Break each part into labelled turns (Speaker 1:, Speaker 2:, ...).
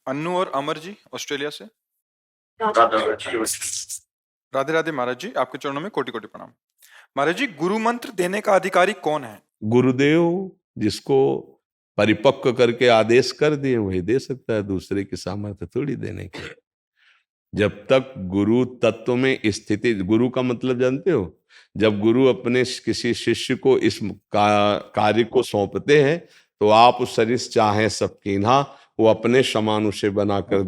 Speaker 1: अन्नू और अमर जी ऑस्ट्रेलिया से। राधे राधे महाराज जी, आपके चरणों में कोटि कोटि प्रणाम। महाराज जी, गुरु मंत्र देने का अधिकारी कौन है?
Speaker 2: गुरुदेव जिसको परिपक्व करके आदेश कर दिए वही दे सकता है, दूसरे की सामर्थ्य थोड़ी देने की। जब तक गुरु तत्व में स्थिति, गुरु का मतलब जानते हो, जब गुरु अपने किसी शिष्य को इस कार्य को सौंपते हैं तो आप उस शरीर चाहे सबकी ना, वो अपने समान उसे बनाकर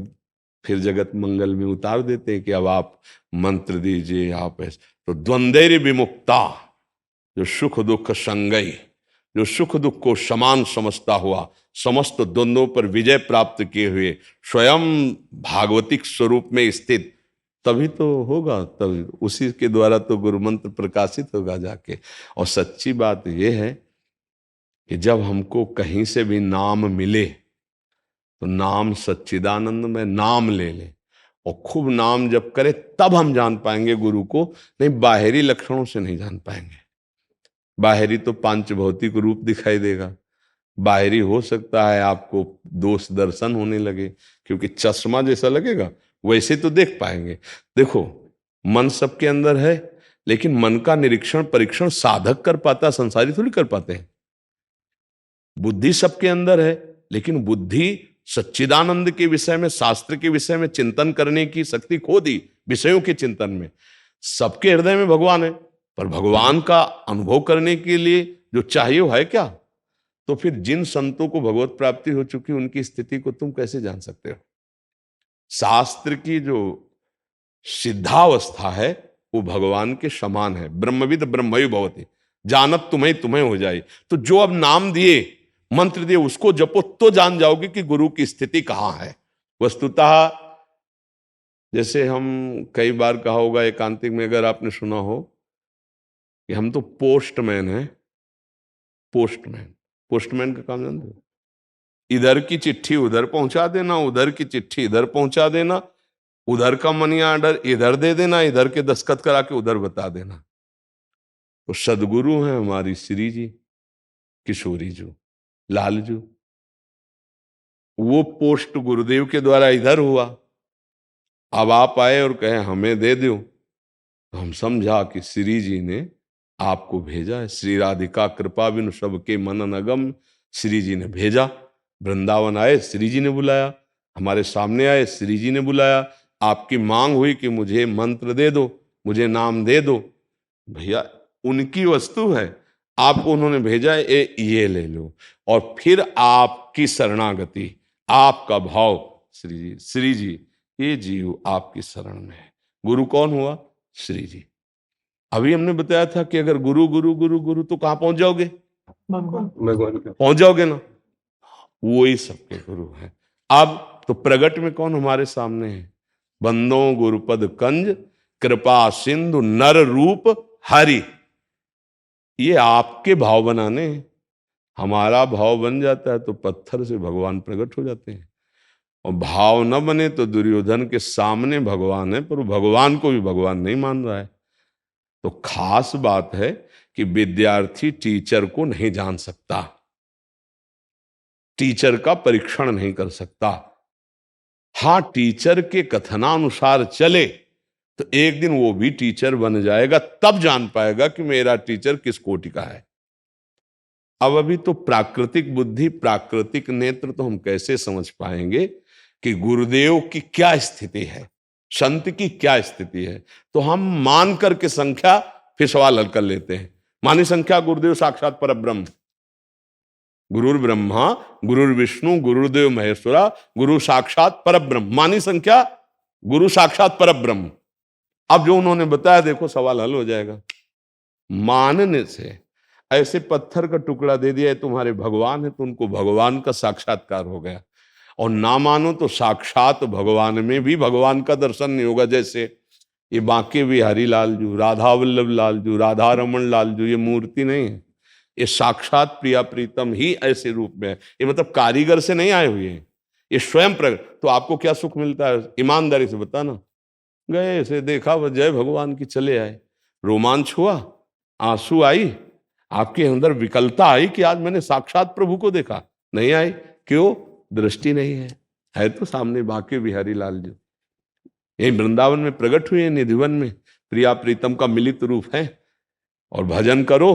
Speaker 2: फिर जगत मंगल में उतार देते हैं कि अब आप मंत्र दीजिए, आप ऐसे। तो द्वंद्वैर विमुक्ता, जो सुख दुख संगई, जो सुख दुख को समान समझता हुआ, समस्त द्वंद्वों पर विजय प्राप्त किए हुए, स्वयं भागवतिक स्वरूप में स्थित, तभी तो होगा, तभी उसी के द्वारा तो गुरु मंत्र प्रकाशित होगा जाके। और सच्ची बात यह है कि जब हमको कहीं से भी नाम मिले तो नाम सच्चिदानंद में नाम ले ले और खूब नाम जप करे, तब हम जान पाएंगे गुरु को, नहीं बाहरी लक्षणों से नहीं जान पाएंगे। बाहरी तो पांच भौतिक रूप दिखाई देगा, बाहरी हो सकता है आपको दोष दर्शन होने लगे, क्योंकि चश्मा जैसा लगेगा वैसे तो देख पाएंगे। देखो, मन सबके अंदर है, लेकिन मन का निरीक्षण परीक्षण साधक कर पाता, संसारी थोड़ी कर पाते हैं। बुद्धि सबके अंदर है, लेकिन बुद्धि सच्चिदानंद के विषय में, शास्त्र के विषय में चिंतन करने की शक्ति खो दी विषयों के चिंतन में। सबके हृदय में भगवान है, पर भगवान का अनुभव करने के लिए जो चाहिए वो है क्या? तो फिर जिन संतों को भगवत प्राप्ति हो चुकी उनकी स्थिति को तुम कैसे जान सकते हो? शास्त्र की जो सिद्धावस्था है वो भगवान के समान है। ब्रह्मविद ब्रह्मैव भवति, जानत तुम्हें तुम्हें हो जाए। तो जो अब नाम दिए, मंत्र दिए, उसको जपो तो जान जाओगे कि गुरु की स्थिति कहां है। वस्तुतः जैसे हम कई बार कहा होगा एकांतिक में, अगर आपने सुना हो कि हम तो पोस्टमैन हैं। पोस्टमैन, पोस्टमैन का काम जानते हो? इधर की चिट्ठी उधर पहुंचा देना, उधर की चिट्ठी इधर पहुंचा देना, उधर का मनी ऑर्डर इधर दे देना, इधर के दस्तखत करा के उधर बता देना। तो सदगुरु हैं हमारी श्री जी, किशोरी जी, लालजू। वो पोस्ट गुरुदेव के द्वारा इधर हुआ। अब आप आए और कहे हमें दे दो, तो हम समझा कि श्री जी ने आपको भेजा है। श्री राधिका कृपा बिनु सबके मनन अगम, श्री जी ने भेजा। वृंदावन आए, श्री जी ने बुलाया, हमारे सामने आए, श्री जी ने बुलाया। आपकी मांग हुई कि मुझे मंत्र दे दो, मुझे नाम दे दो। भैया उनकी वस्तु है, आपको उन्होंने भेजा है, ये ले लो। और फिर आपकी शरणागति, आपका भाव, श्री जी, श्री जी, ये जीव आपकी शरण में है। गुरु कौन हुआ? श्री जी। अभी हमने बताया था कि अगर गुरु गुरु गुरु गुरु तो कहां पहुंच जाओगे? पहुंच जाओगे ना। वही सबके गुरु हैं। अब तो प्रगट में कौन हमारे सामने है? बंदो गुरुपद कंज, कृपा सिंधु नर रूप हरि। ये आपके भाव बनाने हैं। हमारा भाव बन जाता है तो पत्थर से भगवान प्रकट हो जाते हैं, और भाव न बने तो दुर्योधन के सामने भगवान है, पर भगवान को भी भगवान नहीं मान रहा है। तो खास बात है कि विद्यार्थी टीचर को नहीं जान सकता, टीचर का परीक्षण नहीं कर सकता। हां, टीचर के कथनानुसार चले तो एक दिन वो भी टीचर बन जाएगा, तब जान पाएगा कि मेरा टीचर किस कोटि का है। अब अभी तो प्राकृतिक बुद्धि, प्राकृतिक नेत्र तो हम कैसे समझ पाएंगे कि गुरुदेव की क्या स्थिति है, संत की क्या स्थिति है। तो हम मान करके संख्या फिर सवाल हल कर लेते हैं। मानी संख्या गुरुदेव साक्षात परब्रह्म, गुरुर ब्रह्मा गुरुर विष्णु गुरुदेव महेश्वरा गुरु साक्षात परब्रह्म। मानी संख्या गुरु साक्षात परब्रह्म। अब जो उन्होंने बताया, देखो सवाल हल हो जाएगा। मानने से, ऐसे पत्थर का टुकड़ा दे दिया है तुम्हारे भगवान है, तो उनको भगवान का साक्षात्कार हो गया। और ना मानो तो साक्षात भगवान में भी भगवान का दर्शन नहीं होगा। जैसे ये बांके बिहारी लालजू, राधा वल्लभ लालजू, राधा रमन लालजू, ये मूर्ति नहीं है, ये साक्षात प्रिया प्रीतम ही ऐसे रूप में है। ये मतलब कारीगर से नहीं आए हुए हैं, ये स्वयं प्रकट। तो आपको क्या सुख मिलता है? ईमानदारी से बताना। गए ऐसे देखा, वह जय भगवान की, चले आए, रोमांच हुआ, आंसू आई, आपके अंदर विकलता आई कि आज मैंने साक्षात प्रभु को देखा? नहीं आई। क्यों? दृष्टि नहीं है। है तो सामने बांके बिहारी लाल जी, यही वृंदावन में प्रकट हुए, निधिवन में प्रिया प्रीतम का मिलित रूप है। और भजन करो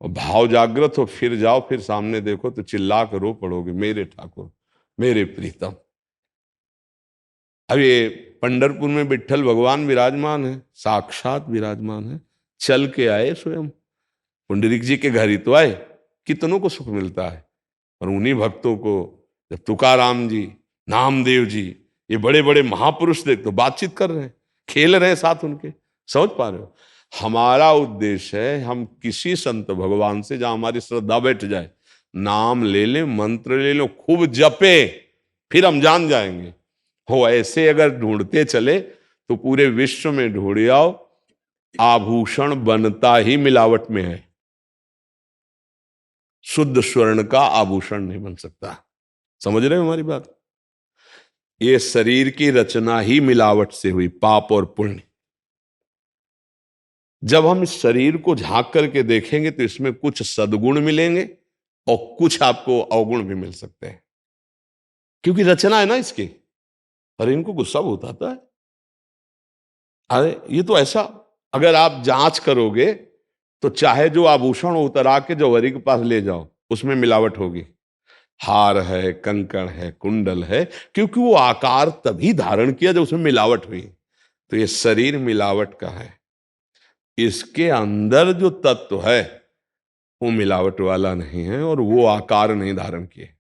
Speaker 2: और भाव जागृत हो, फिर जाओ, फिर सामने देखो तो चिल्ला कर रो पड़ोगे, मेरे ठाकुर मेरे प्रीतम। अब ये पंढरपुर में विट्ठल भगवान विराजमान है, साक्षात विराजमान है, चल के आए स्वयं, पुंडरीक जी के घर ही तो आए। कितनों को सुख मिलता है, और उन्हीं भक्तों को जब तुकाराम जी, नामदेव जी, ये बड़े बड़े महापुरुष देख तो बातचीत कर रहे हैं, खेल रहे हैं साथ उनके, समझ पा रहे हो। हमारा उद्देश्य है हम किसी संत भगवान से जहां हमारी श्रद्धा बैठ जाए, नाम ले ले, मंत्र ले लो, खूब जपे, फिर हम जान जाएंगे। हो ऐसे अगर ढूंढते चले तो पूरे विश्व में ढूंढ आओ, आभूषण बनता ही मिलावट में है, शुद्ध स्वर्ण का आभूषण नहीं बन सकता। समझ रहे हो हमारी बात? ये शरीर की रचना ही मिलावट से हुई, पाप और पुण्य। जब हम इस शरीर को झांक करके देखेंगे तो इसमें कुछ सद्गुण मिलेंगे और कुछ आपको अवगुण भी मिल सकते हैं, क्योंकि रचना है ना इसकी। अरे इनको गुस्सा बहुत आता है, अरे ये तो ऐसा, अगर आप जांच करोगे तो चाहे जो आभूषण उतरा के जौहरी के पास ले जाओ, उसमें मिलावट होगी। हार है, कंकण है, कुंडल है, क्योंकि वो आकार तभी धारण किया जब उसमें मिलावट हुई। तो ये शरीर मिलावट का है, इसके अंदर जो तत्व है वो मिलावट वाला नहीं है, और वो आकार नहीं धारण किए।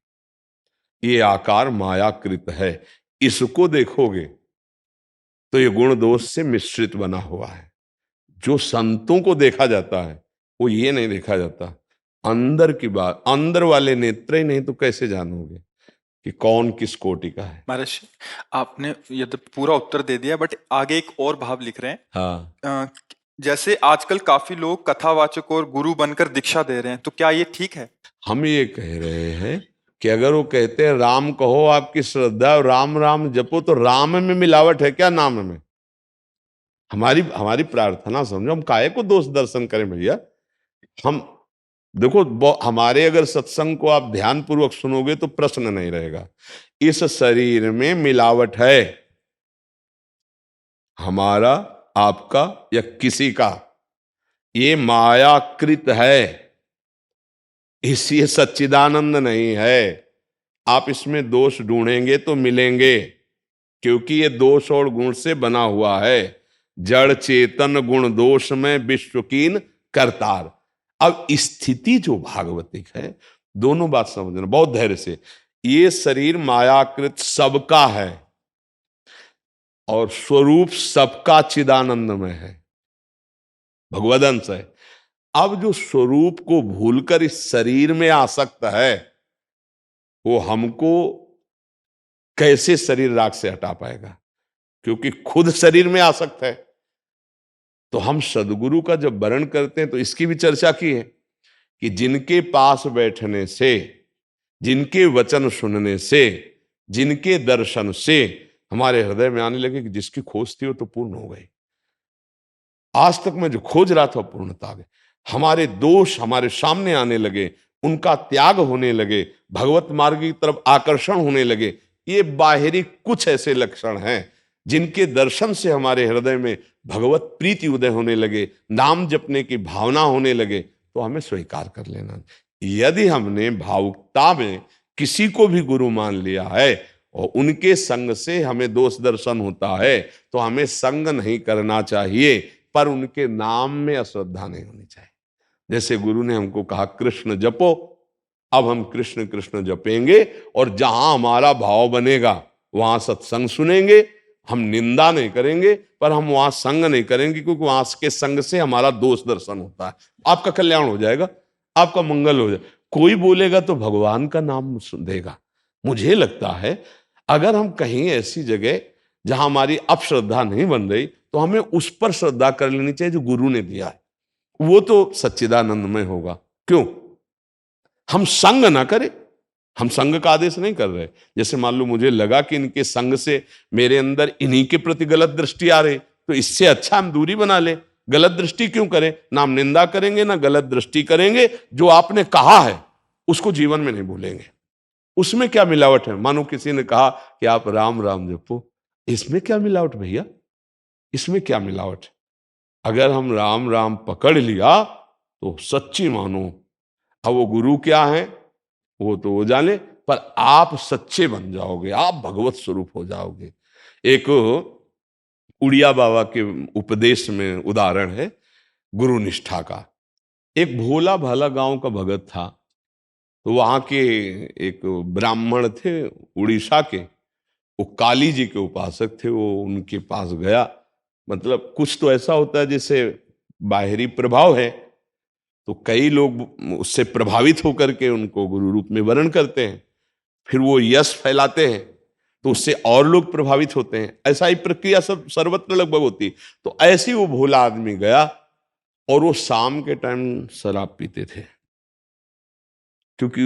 Speaker 2: ये आकार मायाकृत है, इसको देखोगे तो ये गुण दोष से मिश्रित बना हुआ है। जो संतों को देखा जाता है वो ये नहीं देखा जाता, अंदर की बात, अंदर वाले नेत्र ही नहीं तो कैसे जानोगे कि कौन किस कोटि का है।
Speaker 1: महर्षि, आपने ये तो पूरा उत्तर दे दिया, बट आगे एक और भाव लिख रहे हैं।
Speaker 2: हाँ,
Speaker 1: जैसे आजकल काफी लोग कथावाचक और गुरु बनकर दीक्षा दे रहे हैं, तो क्या ये ठीक है?
Speaker 2: हम ये कह रहे हैं कि अगर वो कहते हैं राम कहो आपकी श्रद्धा, और राम राम जपो, तो राम में मिलावट है क्या नाम में? हमारी प्रार्थना समझो, हम काहे को दोष दर्शन करें भैया। हम देखो, हमारे अगर सत्संग को आप ध्यान पूर्वक सुनोगे तो प्रश्न नहीं रहेगा। इस शरीर में मिलावट है, हमारा, आपका या किसी का, ये मायाकृत है, इसलिए सच्चिदानंद नहीं है। आप इसमें दोष ढूंढेंगे तो मिलेंगे, क्योंकि ये दोष और गुण से बना हुआ है। जड़ चेतन गुण दोष में विश्वकीन करतार। अब स्थिति जो भागवतिक है, दोनों बात समझना बहुत धैर्य से। ये शरीर मायाकृत सबका है और स्वरूप सबका चिदानंद में है, भगवदंश है। अब जो स्वरूप को भूलकर इस शरीर में आसक्त है, वो हमको कैसे शरीर राग से हटा पाएगा, क्योंकि खुद शरीर में आसक्त है। तो हम सदगुरु का जब वर्ण करते हैं तो इसकी भी चर्चा की है कि जिनके पास बैठने से, जिनके वचन सुनने से, जिनके दर्शन से हमारे हृदय में आने लगे कि जिसकी खोज थी वो तो पूर्ण हो गई, आज तक मैं जो खोज रहा था पूर्णता आ गई, हमारे दोष हमारे सामने आने लगे, उनका त्याग होने लगे, भगवत मार्ग की तरफ आकर्षण होने लगे। ये बाहरी कुछ ऐसे लक्षण हैं जिनके दर्शन से हमारे हृदय में भगवत प्रीति उदय होने लगे, नाम जपने की भावना होने लगे, तो हमें स्वीकार कर लेना। यदि हमने भावुकता में किसी को भी गुरु मान लिया है और उनके संग से हमें दोष दर्शन होता है, तो हमें संग नहीं करना चाहिए, पर उनके नाम में अश्रद्धा नहीं होनी चाहिए। जैसे गुरु ने हमको कहा कृष्ण जपो, अब हम कृष्ण कृष्ण जपेंगे, और जहां हमारा भाव बनेगा वहां सत्संग सुनेंगे। हम निंदा नहीं करेंगे, पर हम वहां संग नहीं करेंगे, क्योंकि वहां के संग से हमारा दोष दर्शन होता है। आपका कल्याण हो जाएगा, आपका मंगल हो जाएगा। कोई बोलेगा तो भगवान का नाम देगा। मुझे लगता है अगर हम कहीं ऐसी जगह जहां हमारी अब श्रद्धा नहीं बन रही, तो हमें उस पर श्रद्धा कर लेनी चाहिए जो गुरु ने दिया है, वो तो सच्चिदानंदमय होगा। क्यों? हम संग ना करें, हम संग का आदेश नहीं कर रहे। जैसे मान लो मुझे लगा कि इनके संग से मेरे अंदर इन्हीं के प्रति गलत दृष्टि आ रही, तो इससे अच्छा हम दूरी बना ले। गलत दृष्टि क्यों करें? ना हम निंदा करेंगे ना गलत दृष्टि करेंगे। जो आपने कहा है उसको जीवन में नहीं भूलेंगे। उसमें क्या मिलावट है? मानो किसी ने कहा कि आप राम राम जपो, इसमें क्या मिलावट भैया? इसमें क्या मिलावट है? अगर हम राम राम पकड़ लिया तो सच्ची मानो। अब वो गुरु क्या है वो तो वो जाने, पर आप सच्चे बन जाओगे, आप भगवत स्वरूप हो जाओगे। एक उड़िया बाबा के उपदेश में उदाहरण है गुरु निष्ठा का। एक भोला भाला गांव का भगत था, तो वहां के एक ब्राह्मण थे उड़ीसा के, वो काली जी के उपासक थे। वो उनके पास गया, मतलब कुछ तो ऐसा होता है जैसे बाहरी प्रभाव है, तो कई लोग उससे प्रभावित होकर के उनको गुरु रूप में वर्ण करते हैं, फिर वो यश फैलाते हैं, तो उससे और लोग प्रभावित होते हैं। ऐसा ही प्रक्रिया सब सर्वत्र लगभग होती। तो ऐसे ही वो भोला आदमी गया, और वो शाम के टाइम शराब पीते थे, क्योंकि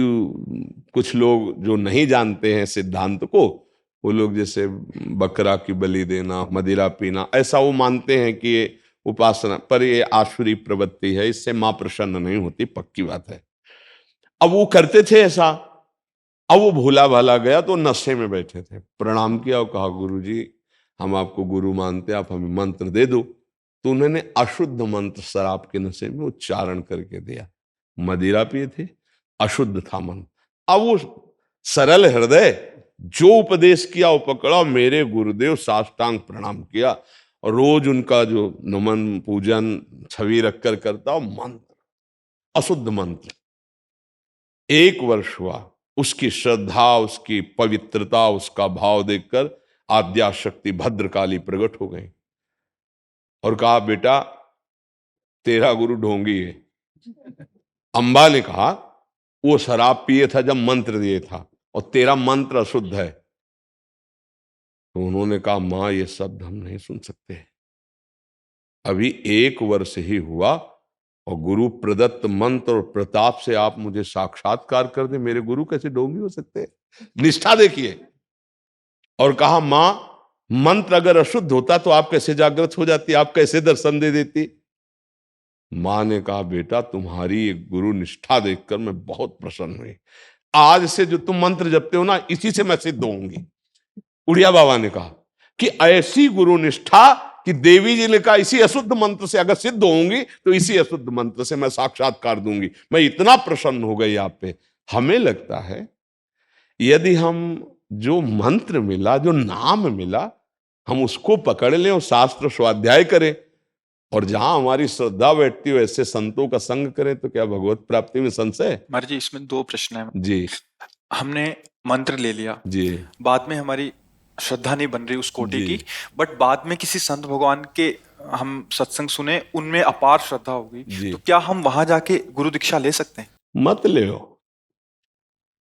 Speaker 2: कुछ लोग जो नहीं जानते हैं सिद्धांत को, वो लोग जैसे बकरा की बलि देना, मदिरा पीना, ऐसा वो मानते हैं कि ये उपासना, पर ये आसुरी प्रवृत्ति है, इससे मां प्रसन्न नहीं होती, पक्की बात है। अब वो करते थे ऐसा। अब वो भोला भाला गया तो नशे में बैठे थे, प्रणाम किया और कहा गुरु जी हम आपको गुरु मानते हैं, आप हमें मंत्र दे दो। तो उन्होंने अशुद्ध मंत्र शराब के नशे में उच्चारण करके दिया। मदिरा पिए थे, अशुद्ध था मन। अब वो सरल हृदय जो उपदेश किया वो पकड़ा, मेरे गुरुदेव साष्टांग प्रणाम किया, और रोज उनका जो नमन पूजन छवि रखकर करता, मंत्र अशुद्ध मंत्र। 1 वर्ष हुआ, उसकी श्रद्धा, उसकी पवित्रता, उसका भाव देखकर आद्याशक्ति भद्रकाली प्रकट हो गई और कहा बेटा तेरा गुरु ढोंगी है। अंबा ने कहा वो शराब पिए था जब मंत्र दिए था, और तेरा मंत्र अशुद्ध है। तो उन्होंने कहा मां ये शब्द हम नहीं सुन सकते, अभी 1 वर्ष ही हुआ और गुरु प्रदत्त मंत्र और प्रताप से आप मुझे साक्षात्कार कर दे, मेरे गुरु कैसे ढोंगी हो सकते हैं? निष्ठा देखिए। और कहा मां मंत्र अगर अशुद्ध होता तो आप कैसे जागृत हो जाती, आप कैसे दर्शन दे देती? मां ने कहा बेटा तुम्हारी एक गुरु निष्ठा देखकर मैं बहुत प्रसन्न हुई, आज से जो तुम मंत्र जपते हो ना इसी से मैं सिद्ध होऊंगी। उड़िया बाबा ने कहा कि ऐसी गुरु निष्ठा कि देवी जी ने कहा इसी अशुद्ध मंत्र से अगर सिद्ध होंगी तो इसी अशुद्ध मंत्र से मैं साक्षात्कार दूंगी। मैं इतना प्रसन्न हो गई आप पे। हमें लगता है यदि हम जो मंत्र मिला, जो नाम मिला, हम उसको पकड़ लें और शास्त्र स्वाध्याय करें, और जहां हमारी श्रद्धा बैठती हो ऐसे संतों का संग करें, तो क्या भगवत प्राप्ति में संशय है?
Speaker 1: महाराज जी इसमें 2 प्रश्न है।
Speaker 2: जी
Speaker 1: हमने मंत्र ले लिया,
Speaker 2: जी
Speaker 1: बाद में हमारी श्रद्धा नहीं बन रही उस कोटि
Speaker 2: जी
Speaker 1: की, बट बाद में किसी संत भगवान के हम सत्संग सुने, उनमें अपार श्रद्धा हो गई,
Speaker 2: जी।
Speaker 1: तो क्या हम वहां जाके गुरु दीक्षा ले सकते हैं?
Speaker 2: मत ले लो,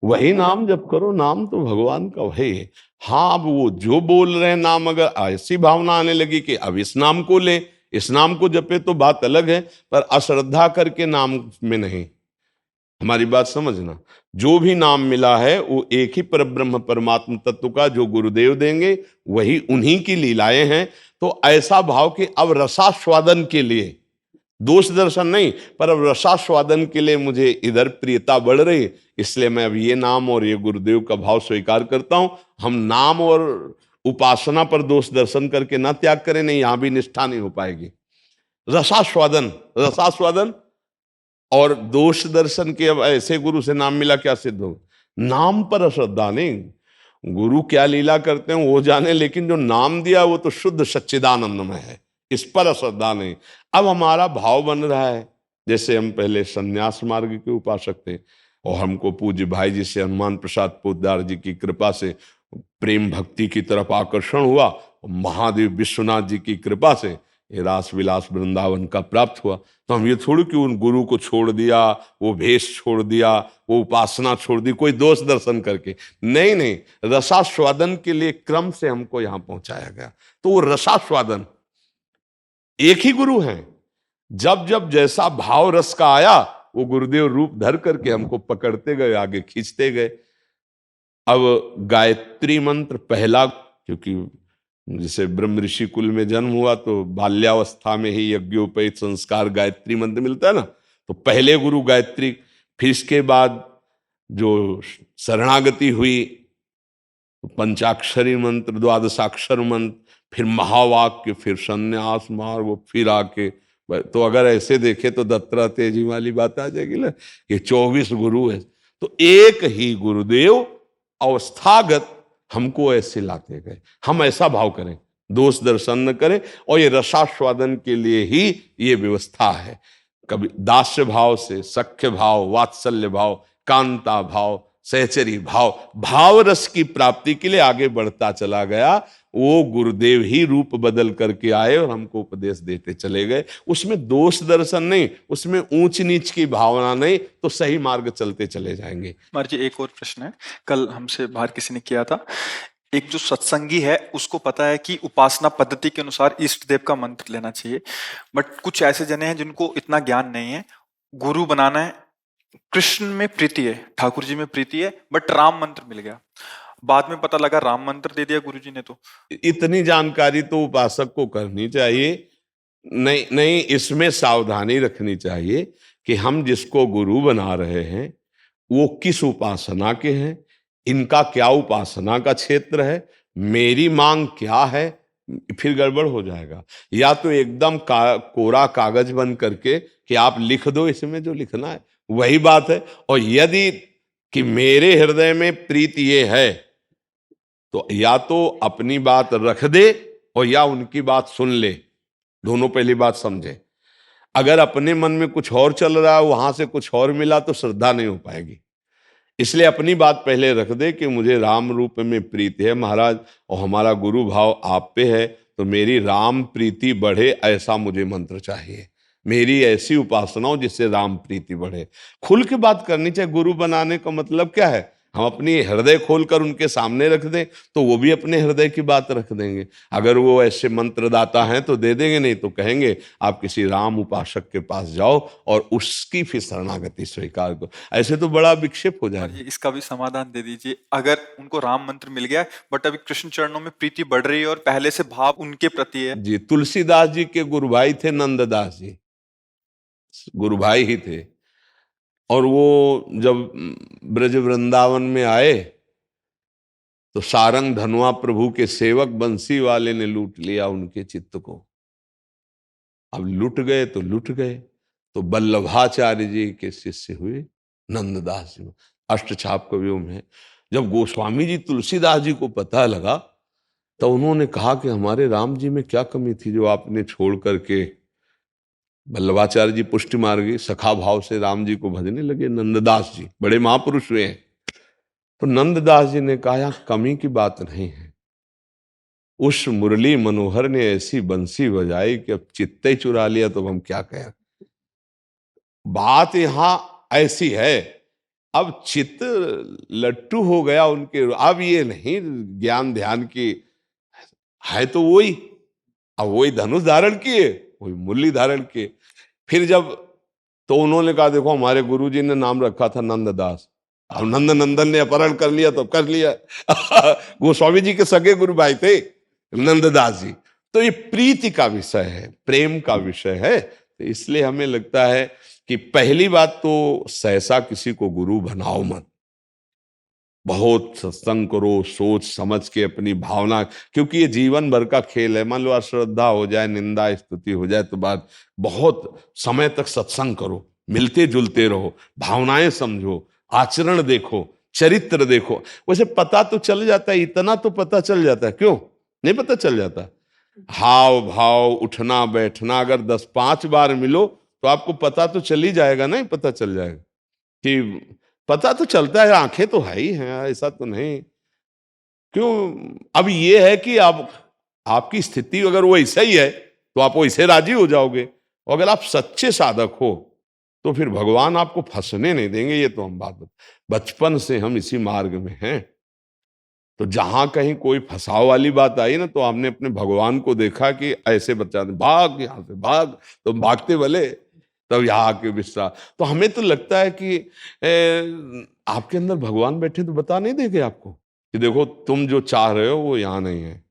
Speaker 2: वही नाम जप करो, नाम तो भगवान का वही है। हाँ अब वो जो बोल रहे हैं नाम, अगर ऐसी भावना आने लगी कि अब इस नाम को ले, इस नाम को जपे, तो बात अलग है, पर अश्रद्धा करके नाम में नहीं। हमारी बात समझना, जो भी नाम मिला है वो एक ही परब्रह्म परमात्म तत्व का, जो गुरुदेव देंगे वही उन्हीं की लीलाएं हैं। तो ऐसा भाव कि अब रसास्वादन के लिए, दोष दर्शन नहीं, पर अब रसास्वादन के लिए मुझे इधर प्रियता बढ़ रही, इसलिए मैं अब ये नाम और ये गुरुदेव का भाव स्वीकार करता हूं। हम नाम और उपासना पर दोष दर्शन करके ना त्याग करें, नहीं, यहां भी निष्ठा नहीं हो पाएगी। रसास्वादन, रसास्वादन और दोष दर्शन के, अब ऐसे गुरु से नाम मिला क्या सिद्ध हो? नाम पर अश्रद्धा नहीं, गुरु क्या लीला करते हैं वो जाने, लेकिन जो नाम दिया वो तो शुद्ध सच्चिदानंद में है, इस पर अश्रद्धा नहीं। अब हमारा भाव बन रहा है, जैसे हम पहले संन्यास मार्ग के उपासक थे, और हमको पूज्य भाई जी से, हनुमान प्रसाद पोद्दार जी की कृपा से प्रेम भक्ति की तरफ आकर्षण हुआ, और महादेव विश्वनाथ जी की कृपा से ये रास विलास वृंदावन का प्राप्त हुआ। तो हम ये थोड़ी कि उन गुरु को छोड़ दिया, वो भेष छोड़ दिया, वो उपासना छोड़ दी कोई दोष दर्शन करके, नहीं नहीं, रसास्वादन के लिए क्रम से हमको यहां पहुंचाया गया। तो वो रसास्वादन एक ही गुरु हैं, जब जब जैसा भाव रस का आया वो गुरुदेव रूप धर करके हमको पकड़ते गए, आगे खींचते गए। अब गायत्री मंत्र पहला, क्योंकि जैसे ब्रह्म ऋषि कुल में जन्म हुआ तो बाल्यावस्था में ही यज्ञोपैत संस्कार गायत्री मंत्र मिलता है ना, तो पहले गुरु गायत्री, फिर इसके बाद जो शरणागति हुई, पंचाक्षरी मंत्र, द्वादशाक्षर मंत्र, फिर महावाक्य, फिर संन्यास मार्ग, फिर आके, तो अगर ऐसे देखे तो दत्तात्रेय जी वाली बात आ जाएगी ना कि 24 गुरु है। तो एक ही गुरुदेव अवस्थागत हमको ऐसे लाते गए। हम ऐसा भाव करें, दोष दर्शन न करें, और ये रसास्वादन के लिए ही ये व्यवस्था है। कभी दास्य भाव से सख्य भाव, वात्सल्य भाव, कांता भाव, सहचरी भाव, भाव रस की प्राप्ति के लिए आगे बढ़ता चला गया। वो गुरुदेव ही रूप बदल करके आए और हमको उपदेश देते चले गए। उसमें दोष दर्शन नहीं, उसमें ऊंच नीच की भावना नहीं, तो सही मार्ग चलते चले जाएंगे।
Speaker 1: महाराज जी एक और प्रश्न है, कल हमसे बाहर किसी ने किया था। एक जो सत्संगी है उसको पता है कि उपासना पद्धति के अनुसार इष्ट देव का मंत्र लेना चाहिए, बट कुछ ऐसे जने हैं जिनको इतना ज्ञान नहीं है, गुरु बनाना है, कृष्ण में प्रीति है, ठाकुर जी में प्रीति है, बट राम मंत्र मिल गया, बाद में पता लगा राम मंत्र दे दिया गुरु जी ने। तो
Speaker 2: इतनी जानकारी तो उपासक को करनी चाहिए। नहीं नहीं, इसमें सावधानी रखनी चाहिए कि हम जिसको गुरु बना रहे हैं वो किस उपासना के हैं, इनका क्या उपासना का क्षेत्र है, मेरी मांग क्या है, फिर गड़बड़ हो जाएगा। या तो एकदम कोरा कागज बन करके कि आप लिख दो इसमें जो लिखना है, वही बात है। और यदि कि मेरे हृदय में प्रीति ये है, तो या तो अपनी बात रख दे और या उनकी बात सुन ले, दोनों पहली बात समझे। अगर अपने मन में कुछ और चल रहा है, वहां से कुछ और मिला, तो श्रद्धा नहीं हो पाएगी। इसलिए अपनी बात पहले रख दे कि मुझे राम रूप में प्रीति है महाराज, और हमारा गुरु भाव आप पे है, तो मेरी राम प्रीति बढ़े ऐसा मुझे मंत्र चाहिए, मेरी ऐसी उपासना हो जिससे राम प्रीति बढ़े। खुल के बात करनी चाहिए। गुरु बनाने का मतलब क्या है, हम अपनी हृदय खोलकर उनके सामने रख दें तो वो भी अपने हृदय की बात रख देंगे। अगर वो ऐसे मंत्रदाता हैं तो दे देंगे, नहीं तो कहेंगे आप किसी राम उपासक के पास जाओ और उसकी फिर शरणागति स्वीकार करो। ऐसे तो बड़ा विक्षेप हो
Speaker 1: और
Speaker 2: जाएगा।
Speaker 1: ये इसका भी समाधान दे दीजिए, अगर उनको राम मंत्र मिल गया बट अभी कृष्ण चरणों में प्रीति बढ़ रही है और पहले से भाव उनके प्रति है।
Speaker 2: जी, तुलसीदास जी के गुरु भाई थे नंददास जी, गुरु भाई ही थे। और वो जब ब्रज वृंदावन में आए तो सारंग धनुआ प्रभु के सेवक बंसी वाले ने लूट लिया उनके चित्त को। अब लुट गए तो लुट गए, तो वल्लभाचार्य जी के शिष्य हुए नंददास जी, अष्टछाप कवियों में। जब गोस्वामी जी तुलसीदास जी को पता लगा तो उन्होंने कहा कि हमारे राम जी में क्या कमी थी जो आपने छोड़ करके। वल्लभाचार्य जी पुष्टि मार्गी सखा भाव से राम जी को भजने लगे। नंददास जी बड़े महापुरुष हुए हैं। तो नंददास जी ने कहा यहाँ कमी की बात नहीं है, उस मुरली मनोहर ने ऐसी बंसी बजाई कि अब चित्ते ही चुरा लिया, तो हम क्या कहें। बात यहां ऐसी है, अब चित्त लट्टू हो गया उनके। अब ये नहीं ज्ञान ध्यान की है, तो वही अब वही धनुष धारण किए, वही मुरली धारण किए। फिर जब तो उन्होंने कहा देखो हमारे गुरुजी ने नाम रखा था नंददास, अब नंद नंदन ने अपहरण कर लिया तो कर लिया। गोस्वामी जी के सगे गुरु भाई थे नंददास जी। तो ये प्रीति का विषय है, प्रेम का विषय है। तो इसलिए हमें लगता है कि पहली बात तो सहसा किसी को गुरु बनाओ मत, बहुत सत्संग करो, सोच समझ के अपनी भावना, क्योंकि ये जीवन भर का खेल है। मान लो अश्रद्धा हो जाए, निंदा स्तुति हो जाए तो बात, बहुत समय तक सत्संग करो, मिलते जुलते रहो, भावनाएं समझो, आचरण देखो, चरित्र देखो। वैसे पता तो चल जाता है, इतना तो पता चल जाता है, क्यों नहीं पता चल जाता। हाव भाव उठना बैठना अगर 10-5 बार मिलो तो आपको पता तो चल ही जाएगा, नहीं पता चल जाएगा कि पता तो चलता है, आंखें तो है ही हैं, ऐसा तो नहीं। क्यों, अब ये है कि आप आपकी स्थिति अगर वो ऐसा ही है तो आप वैसे राजी हो जाओगे, और अगर आप सच्चे साधक हो तो फिर भगवान आपको फंसने नहीं देंगे। ये तो हम बात बचपन से हम इसी मार्ग में हैं। तो जहां कहीं कोई फंसाव वाली बात आई ना, तो हमने अपने भगवान को देखा कि ऐसे बच्चा भाग, यहां से भाग, तो भागते भले तब यहाँ आके विश्राम। तो हमें तो लगता है कि आपके अंदर भगवान बैठे तो बता नहीं देंगे आपको कि देखो तुम जो चाह रहे हो वो यहाँ नहीं है,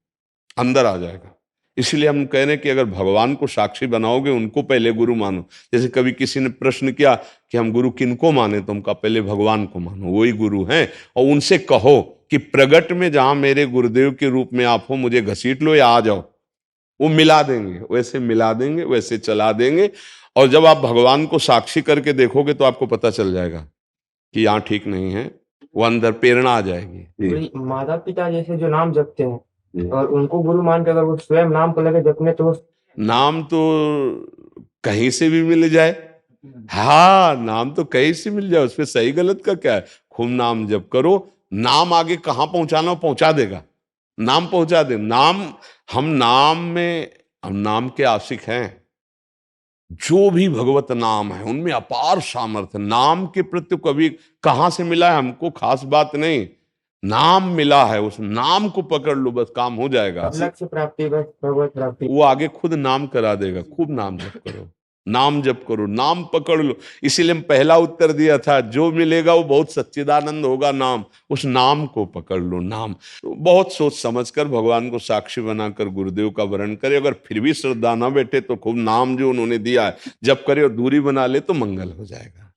Speaker 2: अंदर आ जाएगा। इसलिए हम कह रहे हैं कि अगर भगवान को साक्षी बनाओगे उनको पहले गुरु मानो। जैसे कभी किसी ने प्रश्न किया कि हम गुरु किनको माने, तो हम कहा पहले भगवान को मानो, वही गुरु हैं। और उनसे कहो कि प्रगट में जहां मेरे गुरुदेव के रूप में आप हो, मुझे घसीट लो या आ जाओ, वो मिला देंगे, वैसे मिला देंगे, वैसे चला देंगे। और जब आप भगवान को साक्षी करके देखोगे तो आपको पता चल जाएगा कि यहाँ ठीक नहीं है, वो अंदर प्रेरणा आ जाएगी।
Speaker 3: माता पिता जैसे जो नाम जपते हैं और उनको गुरु मान के अगर वो स्वयं नाम को लगे जपने, तो
Speaker 2: नाम तो कहीं से भी मिल जाए। हाँ, नाम तो कहीं से मिल जाए, उसमें सही गलत का क्या है। खूब नाम जप करो, नाम आगे कहाँ पहुंचाना पहुंचा देगा, नाम पहुंचा दे। हम नाम के आशिक हैं। जो भी भगवत नाम है उनमें अपार सामर्थ्य। नाम के प्रति कभी कहां से मिला है हमको खास बात नहीं, नाम मिला है, उस नाम को पकड़ लो, बस काम हो जाएगा।
Speaker 3: लक्ष्य प्राप्ति, बस भगवत प्राप्ति।
Speaker 2: वो आगे खुद नाम करा देगा। खूब नाम जप करो, नाम जप करो, नाम पकड़ लो। इसीलिए हम पहला उत्तर दिया था, जो मिलेगा वो बहुत सच्चिदानंद होगा नाम, उस नाम को पकड़ लो। नाम तो बहुत सोच समझकर भगवान को साक्षी बनाकर गुरुदेव का वरण करे। अगर फिर भी श्रद्धा ना बैठे तो खूब नाम जो उन्होंने दिया है जप करे और दूरी बना ले तो मंगल हो जाएगा।